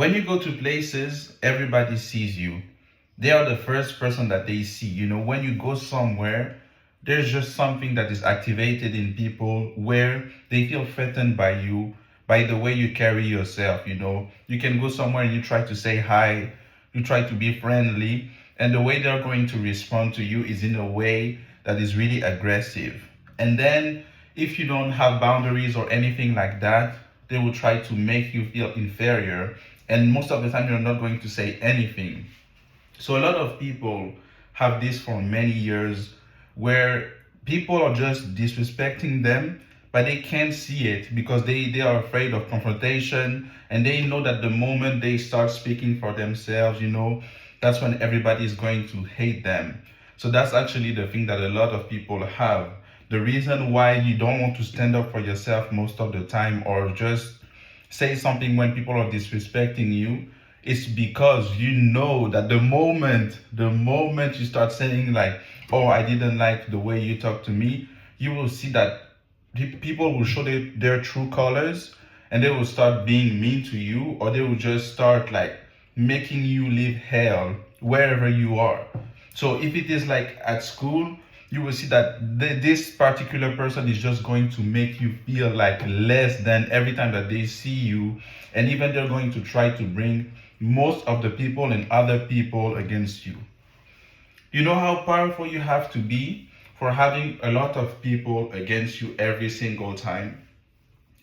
when you go to places, everybody sees you. They are the first person that they see. When you go somewhere, there's just something that is activated in people where they feel threatened by you, by the way you carry yourself. You can go somewhere and you try to say hi, you try to be friendly, and the way they're going to respond to you is in a way that is really aggressive. And then, if you don't have boundaries or anything like that, they will try to make you feel inferior. And most of the time, you're not going to say anything. So, a lot of people have this for many years where people are just disrespecting them, but they can't see it because they are afraid of confrontation, and they know that the moment they start speaking for themselves, that's when everybody is going to hate them. So that's actually the thing that a lot of people have. The reason why you don't want to stand up for yourself most of the time, or just say something when people are disrespecting you, is because you know that the moment you start saying like, oh, I didn't like the way you talk to me, you will see that people will show their true colors, and they will start being mean to you, or they will just start like making you live hell wherever you are. So if it is like at school, you will see that this particular person is just going to make you feel like less than every time that they see you. And even they're going to try to bring most of the people and other people against you. You know how powerful you have to be for having a lot of people against you every single time?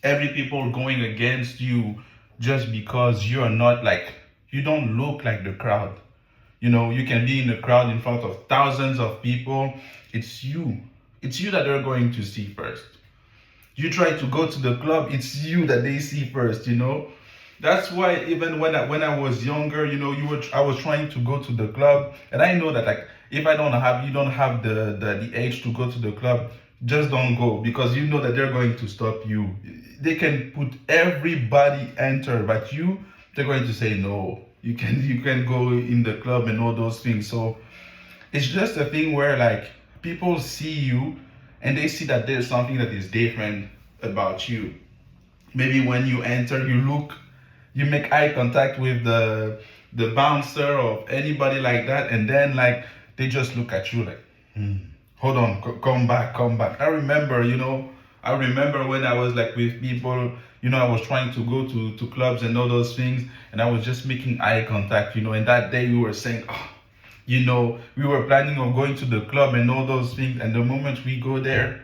Every people going against you just because you are not like, you don't look like the crowd. You can be in a crowd in front of thousands of people. It's you. It's you that they're going to see first. You try to go to the club, it's you that they see first. That's why even when I was younger, I was trying to go to the club, and I know that like if you don't have the age to go to the club, just don't go, because you know that they're going to stop you. They can put everybody enter, but they're going to say no. You can go in the club and all those things. So it's just a thing where like people see you and they see that there's something that is different about you. Maybe when you enter, you make eye contact with the bouncer or anybody like that, and then like they just look at you like, hold on, come back, come back. I remember when I was like with people, I was trying to go to clubs and all those things, and I was just making eye contact, and that day we were saying, we were planning on going to the club and all those things, and the moment we go there,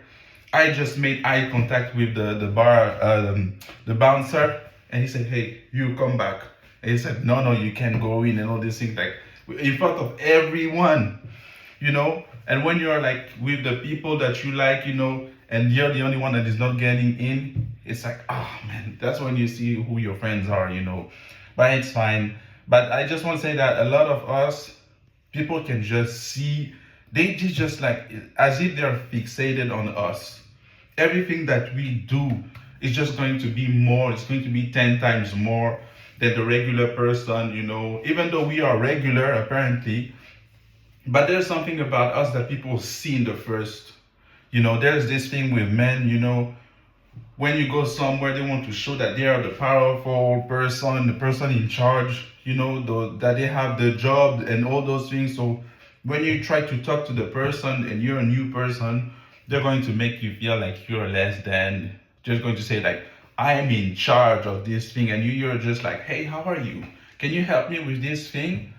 I just made eye contact with the bar, the bouncer, and he said, "Hey, you come back." And he said, "No, no, you can't go in," and all these things, like in front of everyone. And when you're like with the people that you like, and you're the only one that is not getting in, it's like, oh man, that's when you see who your friends are. But it's fine. But I just want to say that a lot of us, people can just see, they just like, as if they're fixated on us. Everything that we do is just going to be more, it's going to be 10 times more than the regular person, even though we are regular apparently. But there's something about us that people see in the first. There's this thing with men, when you go somewhere, they want to show that they are the powerful person, the person in charge, that they have the job and all those things. So when you try to talk to the person and you're a new person, they're going to make you feel like you're less than, just going to say like, I am in charge of this thing, and you're just like, hey, how are you? Can you help me with this thing?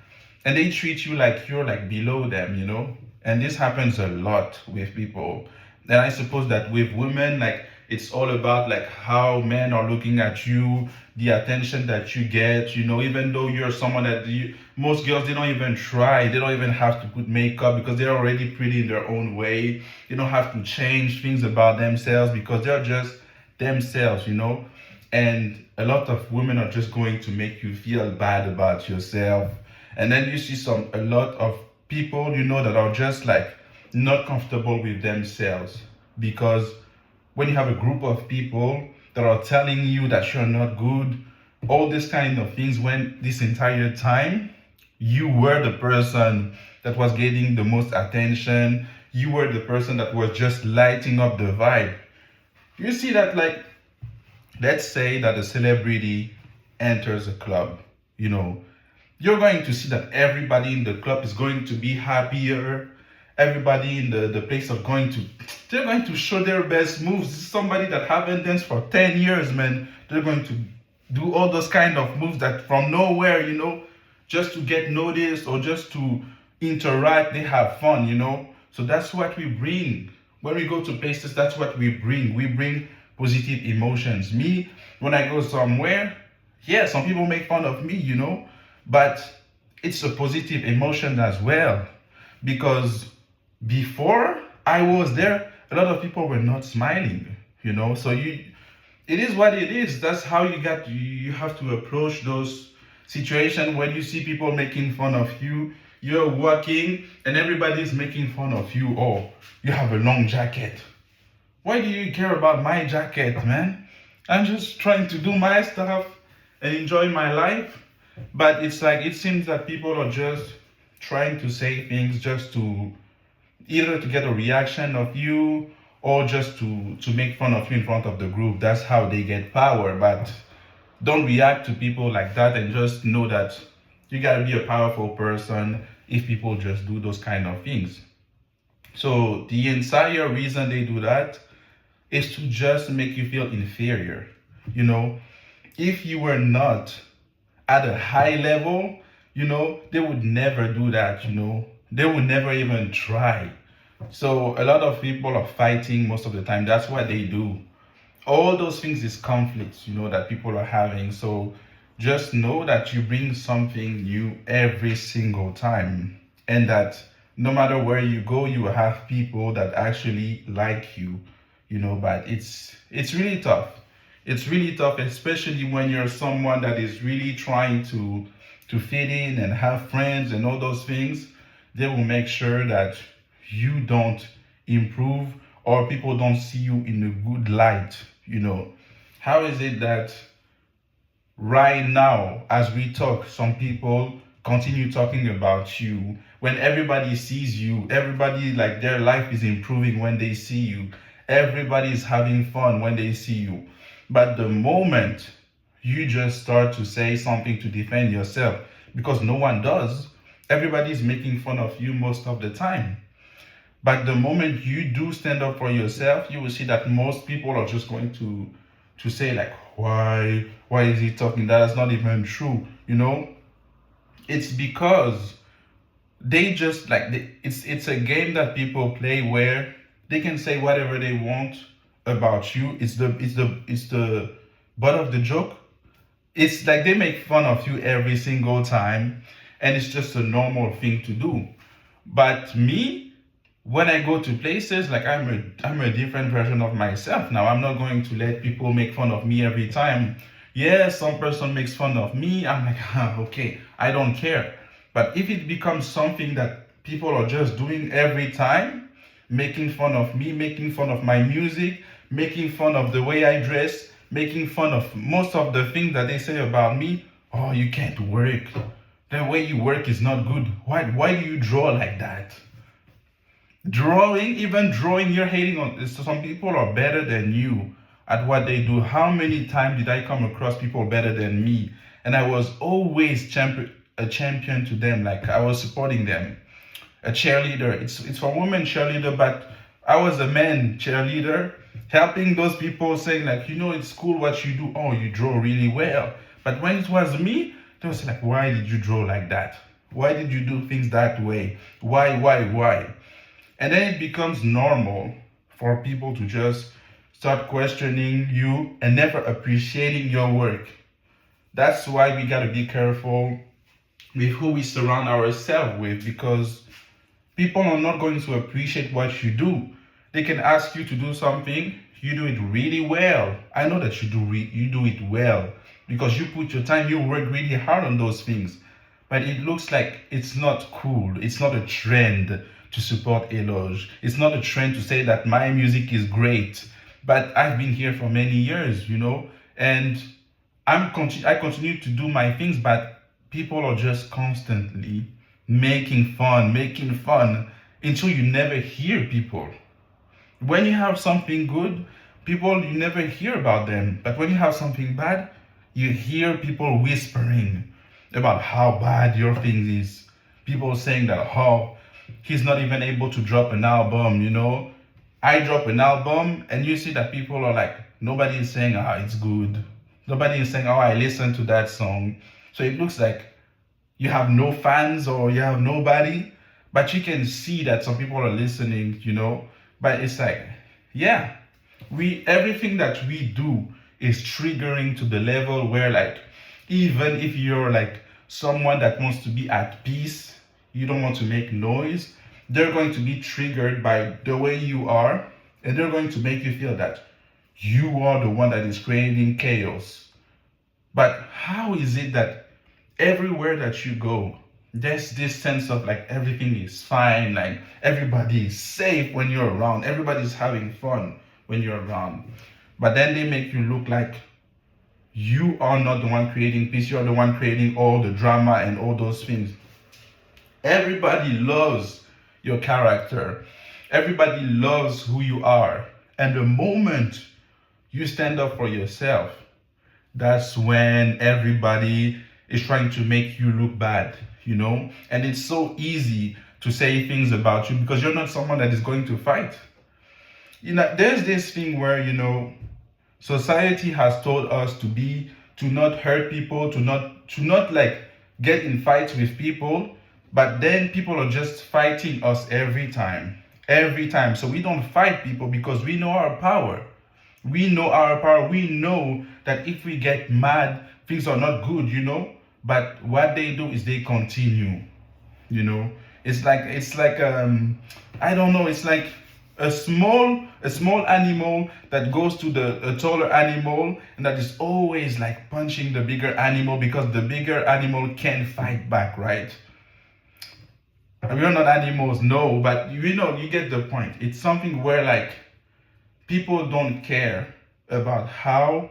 And they treat you like you're like below them. And this happens a lot with people. And I suppose that with women, like it's all about like how men are looking at you, the attention that you get, even though you're someone that most girls, they don't even try, they don't even have to put makeup because they're already pretty in their own way. They don't have to change things about themselves because they're just themselves. And a lot of women are just going to make you feel bad about yourself. And then you see a lot of people, that are just like not comfortable with themselves, because when you have a group of people that are telling you that you're not good, all these kind of things, when this entire time you were the person that was getting the most attention, you were the person that was just lighting up the vibe. You see that, like, let's say that a celebrity enters a club, you know, you're going to see that everybody in the club is going to be happier. Everybody in the place are going to, they're going to show their best moves. This is somebody that haven't danced for 10 years, man. They're going to do all those kind of moves that from nowhere, just to get noticed or just to interact. They have fun. So that's what we bring. When we go to places, that's what we bring. We bring positive emotions. Me, when I go somewhere, yeah, some people make fun of me, but it's a positive emotion as well. Because before I was there, a lot of people were not smiling. So it is what it is. That's how you have to approach those situations when you see people making fun of you. You're walking and everybody's making fun of you. Oh, you have a long jacket. Why do you care about my jacket, man? I'm just trying to do my stuff and enjoy my life. But it's like it seems that people are just trying to say things just to either to get a reaction of you or just to make fun of you in front of the group. That's how they get power. But don't react to people like that, and just know that you gotta be a powerful person if people just do those kind of things. So the entire reason they do that is to just make you feel inferior. If you were not at a high level, they would never do that. They would never even try. So a lot of people are fighting most of the time. That's what they do. All those things is conflicts, that people are having. So just know that you bring something new every single time, and that no matter where you go, you will have people that actually like you. But it's really tough. It's really tough, especially when you're someone that is really trying to fit in and have friends and all those things. They will make sure that you don't improve, or people don't see you in a good light. How is it that right now, as we talk, some people continue talking about you when everybody sees you? Everybody, like, their life is improving when they see you. Everybody is having fun when they see you. But the moment you just start to say something to defend yourself, because no one does, everybody's making fun of you most of the time. But the moment you do stand up for yourself, you will see that most people are just going to say, like, why is he talking? That's not even true. It's because they just it's a game that people play where they can say whatever they want about you. It's the butt of the joke. It's like they make fun of you every single time, and it's just a normal thing to do. But me, when I go to places, like, I'm a different version of myself now. I'm not going to let people make fun of me every time. Yeah, some person makes fun of me. I'm like, okay, I don't care. But if it becomes something that people are just doing every time, making fun of me, making fun of my music, making fun of the way I dress, making fun of most of the things that they say about me. Oh, you can't work. The way you work is not good. Why do you draw like that? Even drawing, you're hating on. Some people are better than you at what they do. How many times did I come across people better than me? And I was always a champion to them. Like, I was supporting them. A cheerleader. It's for women cheerleader, but I was a man cheerleader, helping those people, saying, like, it's cool what you do. Oh, you draw really well. But when it was me, they was like, why did you draw like that? Why did you do things that way? Why? And then it becomes normal for people to just start questioning you and never appreciating your work. That's why we gotta be careful with who we surround ourselves with, because people are not going to appreciate what you do. They can ask you to do something, you do it really well. I know that you do it well because you put your time, you work really hard on those things. But it looks like it's not cool. It's not a trend to support Eloge. It's not a trend to say that my music is great. But I've been here for many years, and I continue to do my things, but people are just constantly making fun until you never hear people. When you have something good, you never hear about them. But when you have something bad, you hear people whispering. about how bad your thing is. People saying that, oh, he's not even able to drop an album, you know. I drop an album and you see that people are like, nobody is saying, ah, it's good. Nobody is saying, oh, I listened to that song. So it looks like you have no fans or you have nobody, but you can see that some people are listening, you know. But it's like, yeah, everything that we do is triggering to the level where, like, even if you're like someone that wants to be at peace, you don't want to make noise, they're going to be triggered by the way you are, and they're going to make you feel that you are the one that is creating chaos. But how is it that everywhere that you go, there's this sense of like everything is fine, like everybody is safe when you're around, everybody's having fun when you're around, but then they make you look like you are not the one creating peace, you're the one creating all the drama and all those things. Everybody loves your character, everybody loves who you are, and the moment you stand up for yourself, that's when everybody is trying to make you look bad, you know. And it's so easy to say things about you because you're not someone that is going to fight. You know, there's this thing where, you know, society has told us to not hurt people, to not like get in fights with people, but then people are just fighting us every time. Every time. So we don't fight people because we know our power. We know our power. We know that if we get mad, things are not good, you know. But what they do is they continue, you know. It's like I don't know. It's like a small animal that goes to a taller animal and that is always like punching the bigger animal because the bigger animal can't fight back, right? We're not animals, no, but you know, you get the point. It's something where like people don't care about how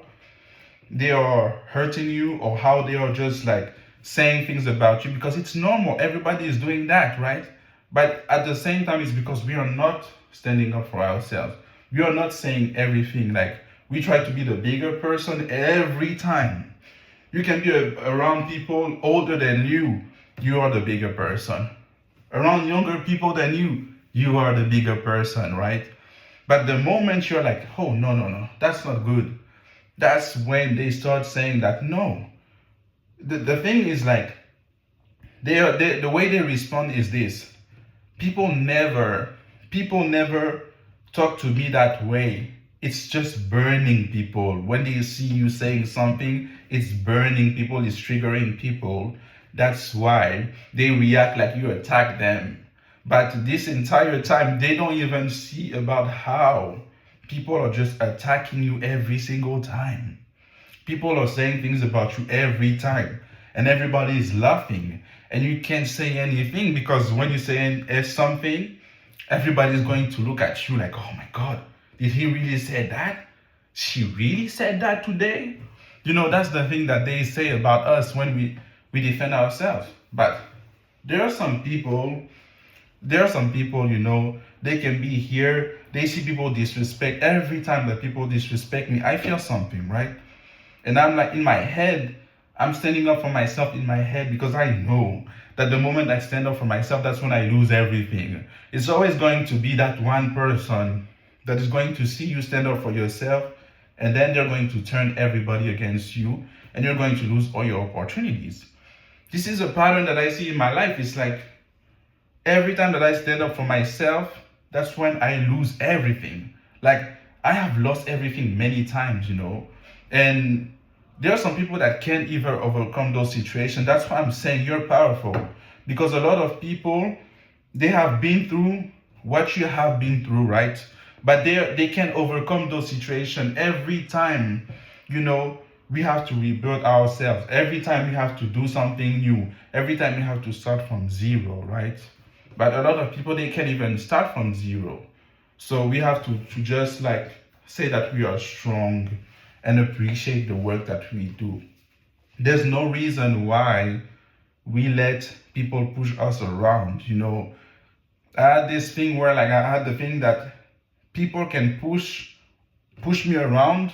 they are hurting you or how they are just like saying things about you because it's normal. Everybody is doing that, right? But at the same time, it's because we are not standing up for ourselves. We are not saying everything. Like we try to be the bigger person every time. You can be around people older than you are the bigger person. Around younger people than you are the bigger person, right? But the moment you're like, oh, no, no, no, that's not good, that's when they start saying that, no. The thing is like, the way they respond is this. People never talk to me that way. It's just burning people. When they see you saying something, it's burning people, it's triggering people. That's why they react like you attack them. But this entire time, they don't even see about how people are just attacking you every single time. People are saying things about you every time, and everybody is laughing. And you can't say anything because when you say something, everybody is going to look at you like, oh my God, did he really say that? She really said that today? You know, that's the thing that they say about us when we defend ourselves. But there are some people, you know, they can be here, they see people disrespect. Every time that people disrespect me, I feel something, right? And I'm like, in my head, I'm standing up for myself in my head because I know that the moment I stand up for myself, that's when I lose everything. It's always going to be that one person that is going to see you stand up for yourself, and then they're going to turn everybody against you, and you're going to lose all your opportunities. This is a pattern that I see in my life. It's like every time that I stand up for myself, that's when I lose everything. Like I have lost everything many times, you know. And there are some people that can't even overcome those situations. That's why I'm saying you're powerful. Because a lot of people, they have been through what you have been through, right? But they can't overcome those situations. Every time, you know, we have to rebuild ourselves. Every time we have to do something new. Every time we have to start from zero, right? But a lot of people, they can't even start from zero. So we have to just like say that we are strong and appreciate the work that we do. There's no reason why we let people push us around, you know. I had this thing where like I had the thing that people can push me around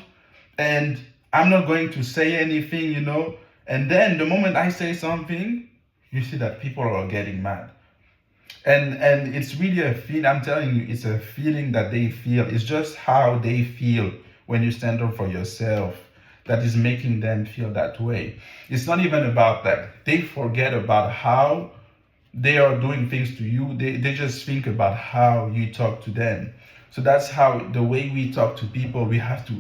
and I'm not going to say anything, you know, And then the moment I say something, you see that people are getting mad. And it's really a feel. I'm telling you, it's a feeling that they feel. It's just how they feel when you stand up for yourself that is making them feel that way. It's not even about that. They forget about how they are doing things to you. They just think about how you talk to them. So that's how the way we talk to people, we have to.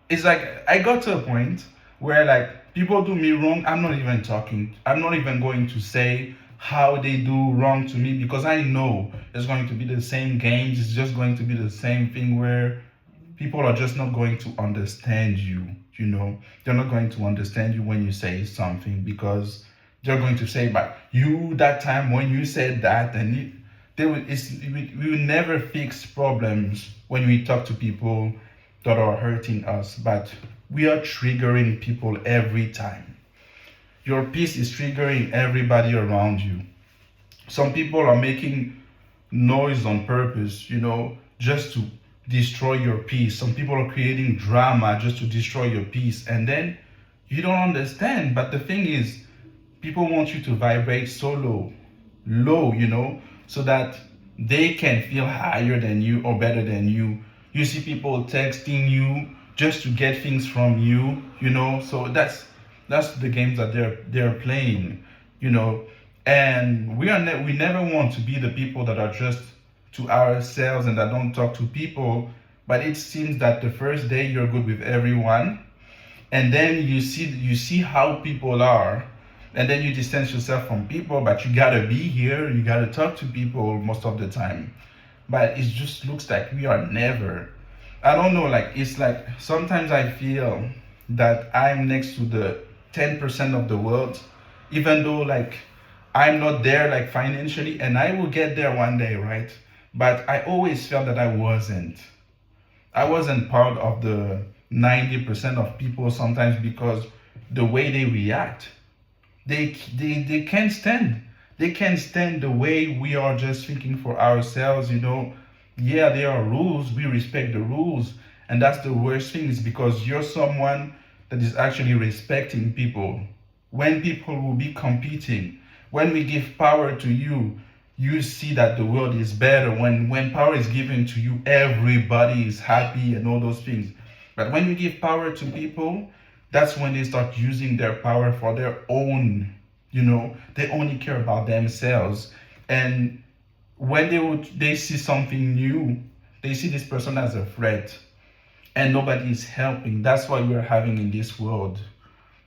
It's like I got to a point where like people do me wrong, I'm not even talking. I'm not even going to say how they do wrong to me because I know it's going to be the same games. It's just going to be the same thing where people are just not going to understand you. You know, they're not going to understand you when you say something because they're going to say, "But you that time when you said that," and we will never fix problems when we talk to people that are hurting us, but we are triggering people every time. Your peace is triggering everybody around you. Some people are making noise on purpose, just to destroy your peace. Some people are creating drama just to destroy your peace. And then you don't understand. But the thing is, people want you to vibrate so low, so that they can feel higher than you or better than you. You see people texting you just to get things from you. So that's the games that they're playing, you know. And we never want to be the people that are just to ourselves and that don't talk to people. But it seems that the first day you're good with everyone, and then you see how people are, and then you distance yourself from people, but you gotta be here, you gotta talk to people most of the time. But it just looks like we are never. I don't know, like it's like sometimes I feel that I'm next to the 10% of the world, even though like I'm not there like financially, and I will get there one day, right? But I always felt that I wasn't part of the 90% of people sometimes because the way they react, they can't stand. They can't stand the way we are just thinking for ourselves. Yeah, there are rules, we respect the rules, and that's the worst thing is because you're someone that is actually respecting people. When people will be competing, when we give power to you, you see that the world is better. When power is given to you, everybody is happy and all those things. But when you give power to people, that's when they start using their power for their own. They only care about themselves. And when they see something new, they see this person as a threat, and nobody is helping. That's what we're having in this world.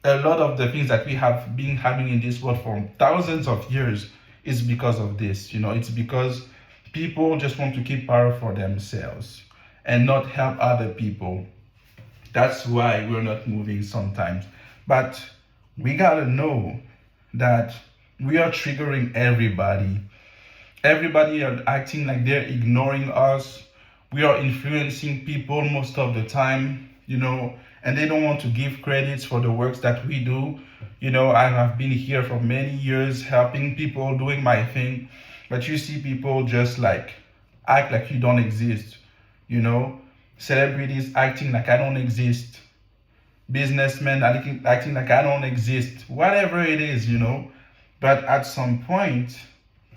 A lot of the things that we have been having in this world for thousands of years is because of this. It's because people just want to keep power for themselves and not help other people. That's why we're not moving sometimes. But we gotta know that we are triggering everybody. Everybody are acting like they're ignoring us. We are influencing people most of the time, and they don't want to give credits for the works that we do. I have been here for many years helping people, doing my thing, but you see people just like act like you don't exist, you know. Celebrities acting like I don't exist. Businessmen acting like I don't exist. Whatever it is. But at some point,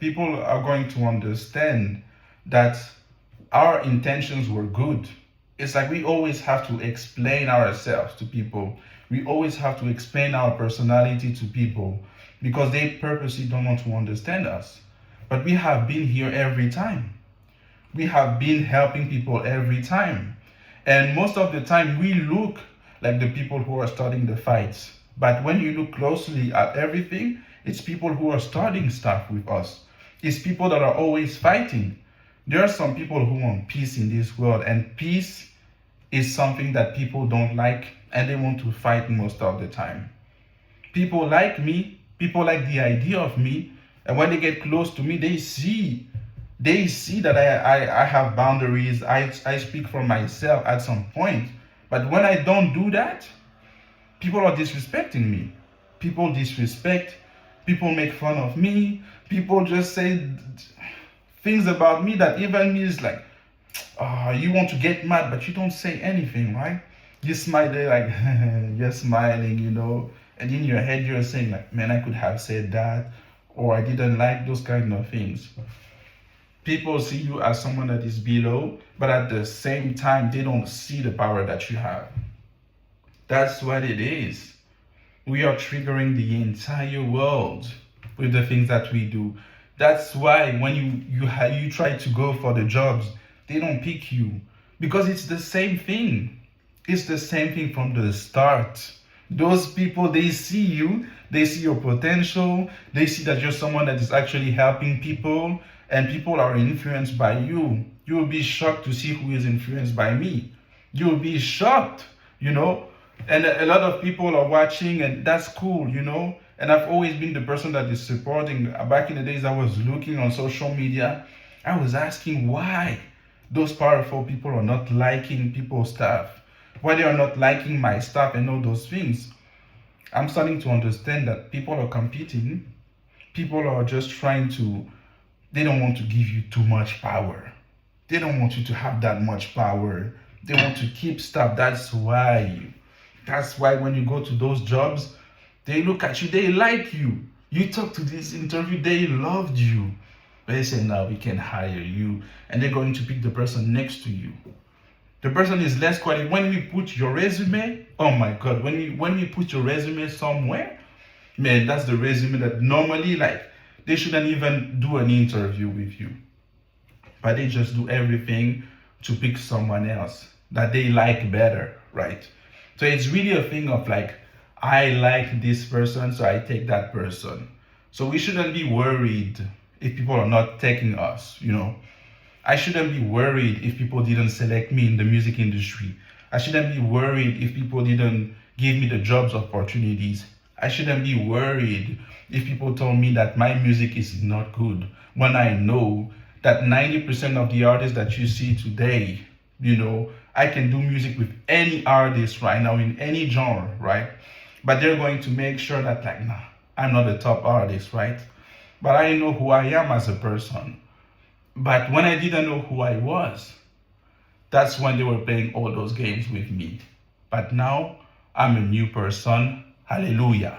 people are going to understand that our intentions were good. It's like we always have to explain ourselves to people. We always have to explain our personality to people because they purposely don't want to understand us. But we have been here every time. We have been helping people every time. And most of the time, we look like the people who are starting the fights. But when you look closely at everything, it's people who are starting stuff with us. It's people that are always fighting. There are some people who want peace in this world, and peace is something that people don't like and they want to fight most of the time. People like me, people like the idea of me, and when they get close to me, they see that I have boundaries. I speak for myself at some point. But when I don't do that, people are disrespecting me. People disrespect, people make fun of me, people just say things about me that even me is like, you want to get mad, but you don't say anything, right? You smile, they're like, you're smiling. And in your head, you're saying, like, man, I could have said that, or I didn't like those kind of things. People see you as someone that is below, but at the same time, they don't see the power that you have. That's what it is. We are triggering the entire world with the things that we do. That's why when you try to go for the jobs, they don't pick you because it's the same thing. It's the same thing from the start. Those people, they see you, they see your potential, they see that you're someone that is actually helping people, and people are influenced by you. You will be shocked to see who is influenced by me. You will be shocked, you know. And a lot of people are watching, and that's cool, you know. And I've always been the person that is supporting. Back in the days, I was looking on social media, I was asking why those powerful people are not liking people's stuff, why they are not liking my stuff and all those things. I'm starting to understand that people are competing. People are just trying to, they don't want to give you too much power. They don't want you to have that much power. They want to keep stuff. That's why when you go to those jobs, they look at you, they like you. You talk to this interview, they loved you. They say, now we can hire you. And they're going to pick the person next to you. The person is less qualified. When we put your resume, oh my God, when we put your resume somewhere, man, that's the resume that normally, like, they shouldn't even do an interview with you. But they just do everything to pick someone else that they like better, right? So it's really a thing of like, I like this person, so I take that person. So we shouldn't be worried if people are not taking us, you know. I shouldn't be worried if people didn't select me in the music industry. I shouldn't be worried if people didn't give me the jobs opportunities. I shouldn't be worried if people told me that my music is not good, when I know that 90% of the artists that you see today, you know, I can do music with any artist right now in any genre, right? But they're going to make sure that, like, nah, I'm not a top artist, right? But I know who I am as a person. But when I didn't know who I was, that's when they were playing all those games with me. But now I'm a new person. Hallelujah.